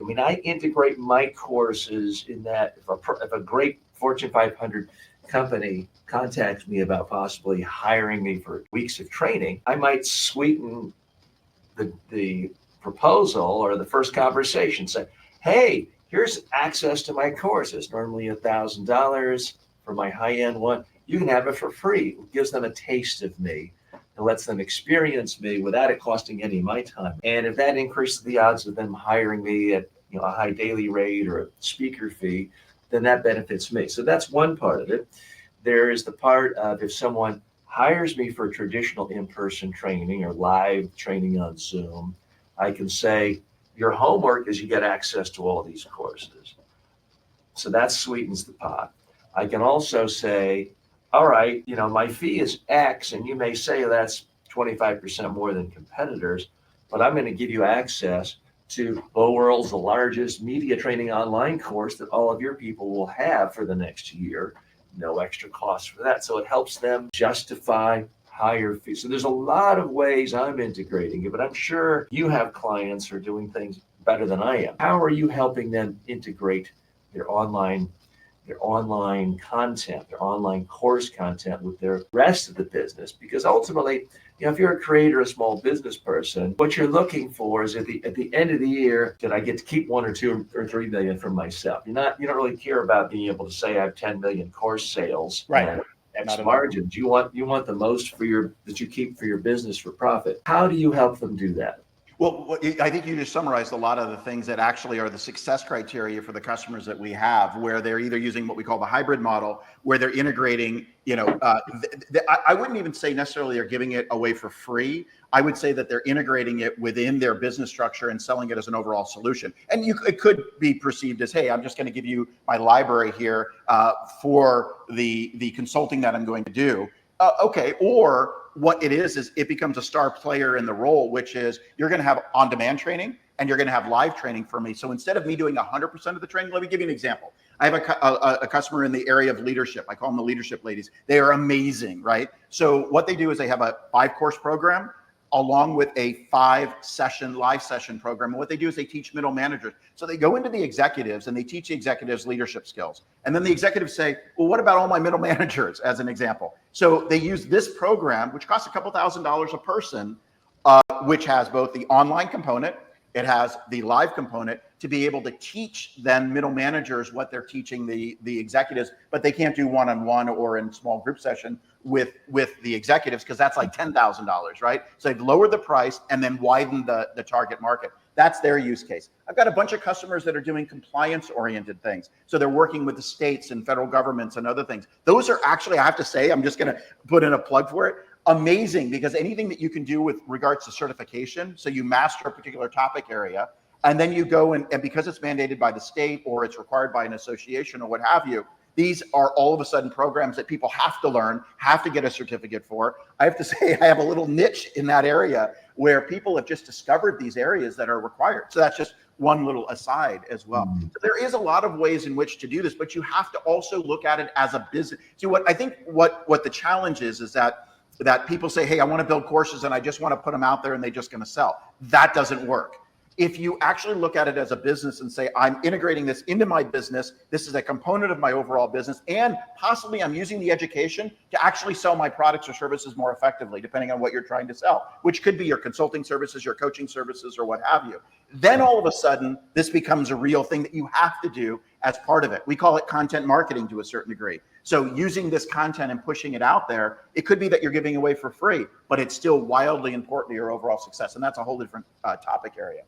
mean, I integrate my courses in that if a great Fortune 500 company contacts me about possibly hiring me for weeks of training, I might sweeten the proposal or the first conversation, say, hey, here's access to my course. It's normally $1,000 for my high-end one. You can have it for free. It gives them a taste of me. It lets them experience me without it costing any of my time. And if that increases the odds of them hiring me at a high daily rate or a speaker fee, then that benefits me. So that's one part of it. There is the part of if someone hires me for traditional in-person training or live training on Zoom, I can say, your homework is you get access to all these courses. So that sweetens the pot. I can also say, all right, my fee is X, and you may say that's 25% more than competitors, but I'm going to give you access to the world's largest media training online course that all of your people will have for the next year. No extra cost for that. So it helps them justify higher fees. So there's a lot of ways I'm integrating it, but I'm sure you have clients who are doing things better than I am. How are you helping them integrate their online content, their online course content with their rest of the business? Because ultimately, if you're a creator, a small business person, what you're looking for is at the end of the year, did I get to keep 1 or 2 or 3 million for myself? You don't really care about being able to say I have 10 million course sales. Right. X margins. You want the most that you keep for your business for profit. How do you help them do that? Well, I think you just summarized a lot of the things that actually are the success criteria for the customers that we have, where they're either using what we call the hybrid model, where they're integrating, I wouldn't even say necessarily they're giving it away for free. I would say that they're integrating it within their business structure and selling it as an overall solution. And it could be perceived as, hey, I'm just going to give you my library here for the consulting that I'm going to do. Okay, or what it is it becomes a star player in the role, which is you're going to have on-demand training and you're going to have live training for me. So instead of me doing 100% of the training, let me give you an example. I have a customer in the area of leadership. I call them the leadership ladies. They are amazing, right? So what they do is they have a 5-course program along with a 5-session live session program. And what they do is they teach middle managers. So they go into the executives and they teach the executives leadership skills. And then the executives say, well, what about all my middle managers, as an example? So they use this program, which costs a couple $1,000s a person, which has both the online component, it has the live component, to be able to teach then middle managers what they're teaching the executives, but they can't do one-on-one or in small group session with the executives, because that's like $10,000, right? So they've lowered the price and then widened the target market. That's their use case. I've got a bunch of customers that are doing compliance-oriented things. So they're working with the states and federal governments and other things. Those are actually, I have to say, I'm just going to put in a plug for it, amazing, because anything that you can do with regards to certification, so you master a particular topic area, and then you go and because it's mandated by the state or it's required by an association or what have you, these are all of a sudden programs that people have to learn, have to get a certificate for. I have to say, I have a little niche in that area where people have just discovered these areas that are required. So that's just one little aside as well. Mm-hmm. So there is a lot of ways in which to do this, but you have to also look at it as a business. See, what I think what the challenge is that people say, hey, I want to build courses and I just want to put them out there and they're just going to sell. That doesn't work. If you actually look at it as a business and say, I'm integrating this into my business, this is a component of my overall business, and possibly I'm using the education to actually sell my products or services more effectively, depending on what you're trying to sell, which could be your consulting services, your coaching services, or what have you. Then all of a sudden, this becomes a real thing that you have to do as part of it. We call it content marketing to a certain degree. So using this content and pushing it out there, it could be that you're giving away for free, but it's still wildly important to your overall success. And that's a whole different topic area.